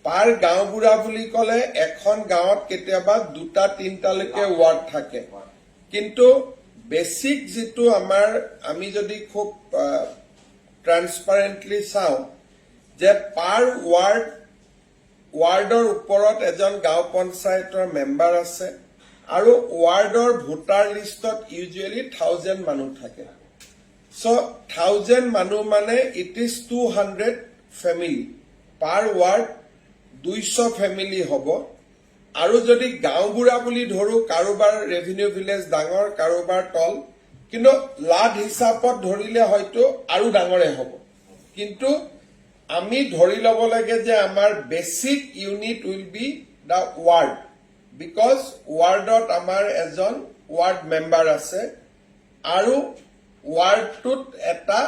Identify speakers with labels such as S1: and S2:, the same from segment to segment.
S1: পাৰ গাঁওবুঢ়া বুলি ক'লে এখন গাঁৱত কেতিয়াবা 2-3টালৈকে ৱাৰ্ড থাকে কিন্তু বেসিক যেটো আমি যদি খুব ট্ৰান্সপাৰেন্টলি চাওঁ যে পাৰ ৱাৰ্ডৰ ওপৰত এজন গাঁও পঞ্চায়তৰ মেম্বাৰ আছে আৰু ৱাৰ্ডৰ ভোটাৰ লিষ্টত ইউজুৱেলি 1000 মানুহ থাকে সো 1000 মানুহ মানে it is 200 family per ward 200 family হ'ব আৰু যদি গাঁওবুঢ়া বুলি ধৰো কাৰোবাৰ ৰেভিনিউ ভিলেজ ডাঙৰ কাৰোবাৰ তল কিন্তু লাড হিচাপত ধৰিলে হয়তো আৰু ডাঙৰে হ'ব কিন্তু আমি ধৰি লব লাগে যে আমাৰ basic unit will be the word because ৱাৰ্ডত আমাৰ এজন ৱাৰ্ড মেম্বাৰ আছে আৰু ৱাৰ্ডটোত এটা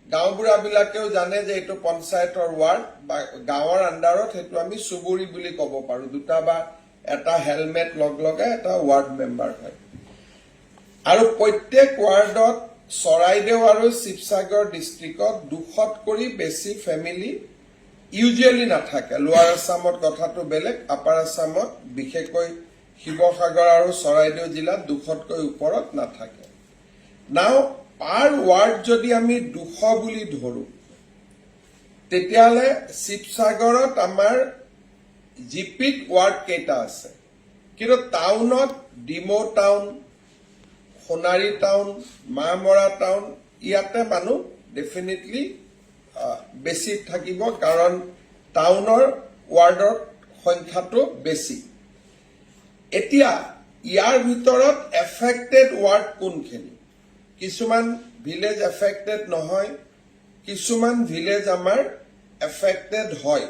S1: গাঁওবুঢ়া বিলাকেও জানে যে এইটো পঞ্চায়তৰ ৱাৰ্ড বা গাঁৱৰ আন্ডাৰত হেতু আমি সুবুৰী বুলি ক'ব পাৰো দুটা বা এটা হেলমেট লগাই এটা ৱাৰ্ড মেম্বাৰ হয় আৰু প্ৰত্যেক ৱাৰ্ডত চৰাইদেউ আৰু শিৱসাগৰ ডিস্ট্ৰিক্টত 200তকৈ বেছি ফ্যামিলি ইউজুৱেলি নাথাকে লোৱাৰ আসামত কথাটো বেলেগ আপাৰ আসামত বিশেষকৈ শিৱসাগৰ আৰু চৰাইদেউ জিলাত 200তকৈ ওপৰত নাথাকে নাও পাৰ ৱাৰ্ড যদি আমি 200 বুলি ধৰো তেতিয়ালে শিৱসাগৰত আমাৰ জিপিত ৱাৰ্ড কেইটা আছে কিন্তু টাউনত ডিমো টাউন সোণাৰী টাউন মামৰা টাউন ইয়াতে মানুহ ডেফিনেটলি বেছি থাকিব কাৰণ টাউনৰ ৱাৰ্ডৰ সংখ্যাটো বেছি এতিয়া ইয়াৰ ভিতৰত এফেক্টেড ৱাৰ্ড কোনখিনি কিছুমান ভিলেজ এফেক্টেড নহয় কিছুমান ভিলেজ আমাৰ এফেক্টেড হয়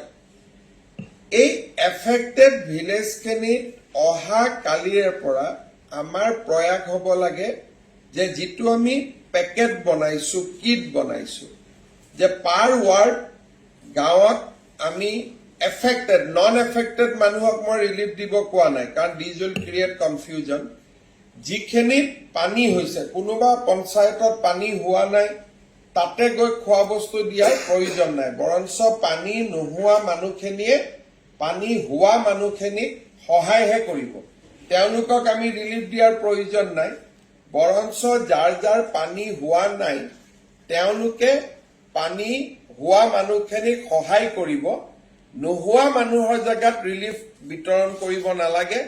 S1: এই এফেক্টেড ভিলেজ খিনিত অহা কালিৰ পৰা আমাৰ প্ৰয়াস হ'ব লাগে যে যেটো আমি পেকেট বনাইছো কিট বনাইছো যে পাৰ ৱাৰ্ড গাঁৱত আমি এফেক্টেড নন এফেক্টেড মানুহক মই ৰিলিফ দিব কোৱা নাই কাৰণ দিজ উইল ক্ৰিয়েট কনফিউজন যিখিনিত পানী হৈছে কোনোবা পঞ্চায়তত পানী হোৱা নাই তাতে গৈ খোৱা বস্তু দিয়াৰ প্ৰয়োজন নাই বৰঞ্চ পানী নোহোৱা মানুহখিনিয়ে পানী হোৱা মানুহখিনিক সহায়হে কৰিব তেওঁলোকক আমি ৰিলিফ দিয়াৰ প্ৰয়োজন নাই বৰঞ্চ যাৰ পানী হোৱা নাই তেওঁলোকে পানী হোৱা মানুহখিনিক সহায় কৰিব নোহোৱা মানুহৰ জাগাত ৰিলিফ বিতৰণ কৰিব নালাগে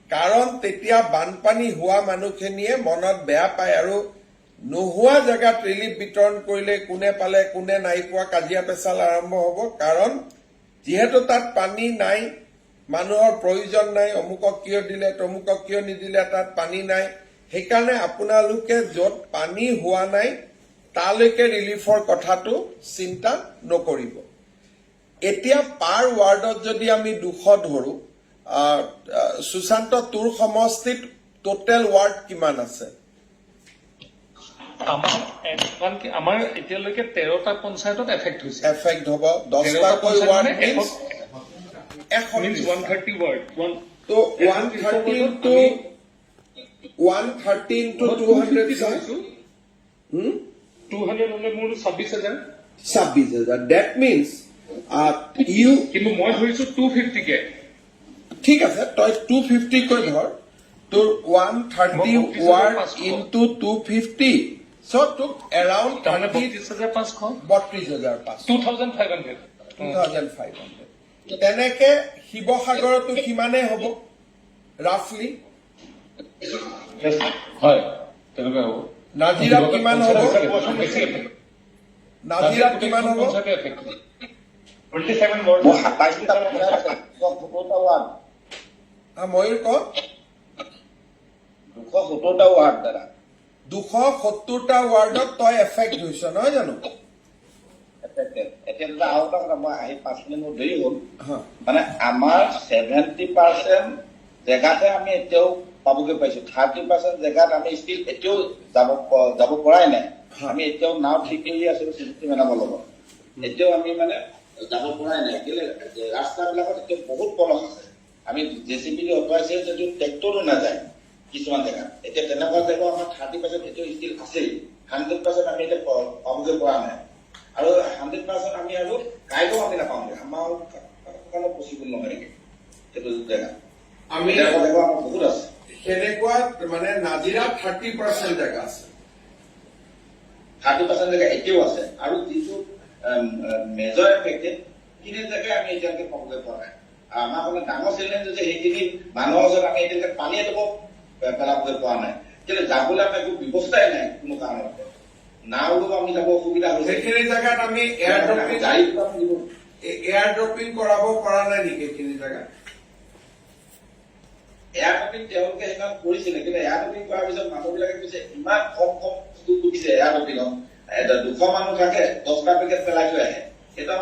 S1: কাৰণ তেতিয়া বানপানী হোৱা মানুহখিনিয়ে মনত বেয়া পায় আৰু নোহোৱা জাগাত ৰিলিফ বিতৰণ কৰিলে কোনে পালে কোনে নাই পোৱা কাজিয়া পেচাল আৰম্ভ হ'ব কাৰণ যেহেতু তাত পানী নাই মানুহৰ প্ৰয়োজন নাই অমুকক কিয় দিলে তমুকক কিয় নিদিলে তাত পানী নাই সেইকাৰণে আপোনালোকে যত পানী হোৱা নাই তালৈকে ৰিলিফৰ কথাটো চিন্তা নকৰিব এতিয়া পাৰ ৱাৰ্ডত যদি আমি 200 ধৰো সুশান্ত তোৰ সমষ্টিত টোটেল ৱাৰ্ড কিমান আছে
S2: আমাৰ এতিয়ালৈকে 13টা পঞ্চায়তত এফেক্ট হৈছে
S1: এফেক্ট হ'ব 10টাকৈ ৱাৰ্ড মিন্স
S2: 130 ৱাৰ্ড
S1: তো 130 into 200
S2: 200 হলে মোৰ 26000
S1: that means you
S2: কিন্তু মই ধৰিছো 250 কে
S1: ঠিক আছে তই 250 কৈ ধৰ তোৰ 130 ward into 250 so to around
S2: 32500
S1: 2500 তেনেকে শিৱসাগৰতো কিমানে হ'ব ৰাফলি
S2: হয় তেনেকুৱা হ'ব
S1: নাজিৰাত কিমান হ'ব নাজিৰাত কিমান হ'ব
S2: 27 ৱাৰ্ড
S3: 27টা ৱাৰ্ড
S1: ময়ূৰ ক
S3: 270টা ৱাৰ্ড দাদা
S1: 270টা ৱাৰ্ডত তই এফেক্ট হৈছ নহয় জানো
S3: এতিয়া দাদা আৰু এটা কথা মই আহি 5 মিনিট মোৰ দেৰি হ'ল মানে আমাৰ 70% জেগাতে আমি এতিয়াও পাবগৈ পাইছো 30% জেগাত আমি ষ্টিল এতিয়াও যাব পৰাই নাই আমি এতিয়াও নাও ঠিক কৰি আছো চিষ্টেম মেনাবৰ লগত এতিয়াও আমি মানে যাব পৰাই নাই কেলে ৰাস্তাবিলাকত এতিয়া বহুত পলম আছে আমি জেচিবি দি অপাইছে যদিও ট্ৰেক্টৰো নাযায় কিছুমান জেগাত এতিয়া তেনেকুৱা জেগা আমাৰ 30% এতিয়াও ষ্টিল আছেই 100% আমি এতিয়া পাবগৈ পৰা নাই আৰু 100% আমি আৰু কাইলৈ আমি নাপাওঁগে আমাৰ কাৰণে পচিবল নহয় নেকি সেইটো জেগা
S1: আমি
S3: তেনেকুৱা জেগা আমাৰ বহুত আছে
S1: সেনেকুৱা মানে নাজিৰা 30% জেগা আছে
S3: 30% জেগা এতিয়াও আছে আৰু যিটো মেজৰ এফেক্টেড সেইখিনি জেগা আমি এতিয়ালৈকে পাবলৈ পোৱা নাই আমাৰ মানে ডাঙৰ চেলেঞ্জ যে সেইখিনি মানুহৰ ওচৰত আমি এতিয়ালৈকে পানী এটুপ পেলাবলৈ পোৱা নাই কিন্তু যাবলৈ আমাৰ একো ব্যৱস্থাই নাই কোনো কাৰণতে নাওলৈও আমি যাব অসুবিধা হৈছে
S1: সেইখিনি জেগাত আমি এয়াৰ ড্ৰপিং কৰাব পৰা নাই নেকি সেইখিনি জেগাত
S3: এয়াৰ ড্ৰপিং তেওঁলোকে সেইখন কৰিছিলে কিন্তু এয়াৰ ড্ৰপিং কৰাৰ পিছত মানুহবিলাকে কৈছে ইমান কম বস্তু উঠিছে এয়াৰ ড্ৰপিঙত 200 মানুহ থাকে 10টা পেকেট পেলাই থৈ আহে সেইটো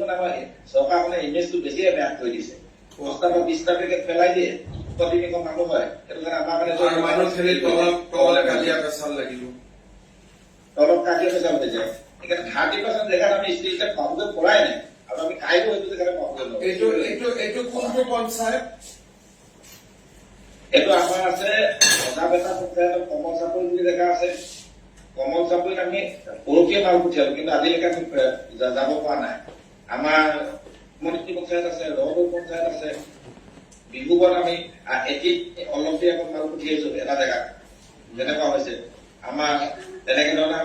S3: মানে আমাৰ চৰকাৰখনে ইমেজটো বেছিয়ে বেয়া কৰি দিছে 10টা বা 20টা পেকেট পেলাই দিয়ে প্ৰতিনিধিক মানুহ হয় সেইটো কাৰণে আমাৰ কাৰণে
S1: মানুহখিনি তলত কাজিয়া পেচাল লাগিব
S3: তলত কাজিয়া পেচাল হৈ যায় সেইকাৰণে 30% জেগাত আমি ষ্টিল টেপ পাবলৈ পৰাই নাই আৰু আমি কাইলৈ সেইটো জেগাত পাবলৈ নোৱাৰো
S1: এইটো কোনটো পঞ্চায়ত
S3: এইটো আমাৰ আছে অজাবেটা পঞ্চায়তৰ কমল চাপৰি বুলি জেগা আছে কমল চাপৰিত আমি পৰহিয়ে মাল পঠিয়ালো কিন্তু আজিলৈকে আমি যাব পৰা নাই আমাৰ মনিত্ৰী পঞ্চায়ত আছে ৰৌদৌ পঞ্চায়ত আছে বিহুবন আমি এটি অলপতে এখন মাল পঠিয়াইছো এটা জেগাত যেনেকুৱা হৈছে আমাৰ তেনেকে ধৰণে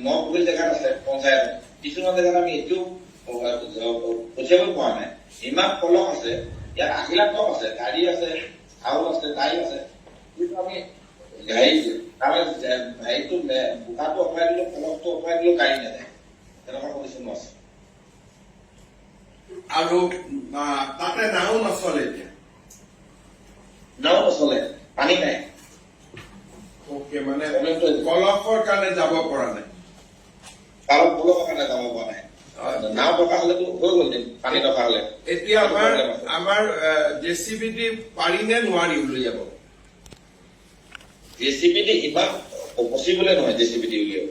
S3: নপুখুৰী জেগাত আছে পঞ্চায়ত কিছুমান জেগাত আমি এতিয়াও পঠিয়াব পৰা নাই ইমান পলস আছে ইয়াত আহিলা কম আছে গাড়ী আছে চাউল আছে দাইল আছে কিন্তু আমি হেৰিটো বোকাটো অঁতৰাই দিলো পলসটো অঁতৰাই দিলো গাড়ী নাযায় তেনেকুৱা কণ্ডিশ্যনো আছে
S1: আৰু তাতে নাও নচলে এতিয়া
S3: নাও নচলে পানী নাই
S1: মানে কলহৰ কাৰণে যাব পৰা নাই
S3: পলসৰ কাৰণে যাব পৰা নাই নাও টকা হলেতো হৈ গল দিন পানী টকা হলে
S1: এতিয়া আমাৰ জেচিবি দি পাৰি নে নোৱাৰি উলিয়াব
S3: জেচিবি দি ইমান পচিবলে নহয় জেচিবি দি উলিয়াব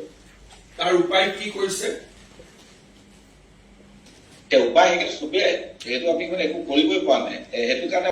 S1: তাৰ উপায় কি কৰিছে
S3: উপায় চবেই সেইটো আমি একো কৰিবই পৰা নাই সেইটো কাৰণে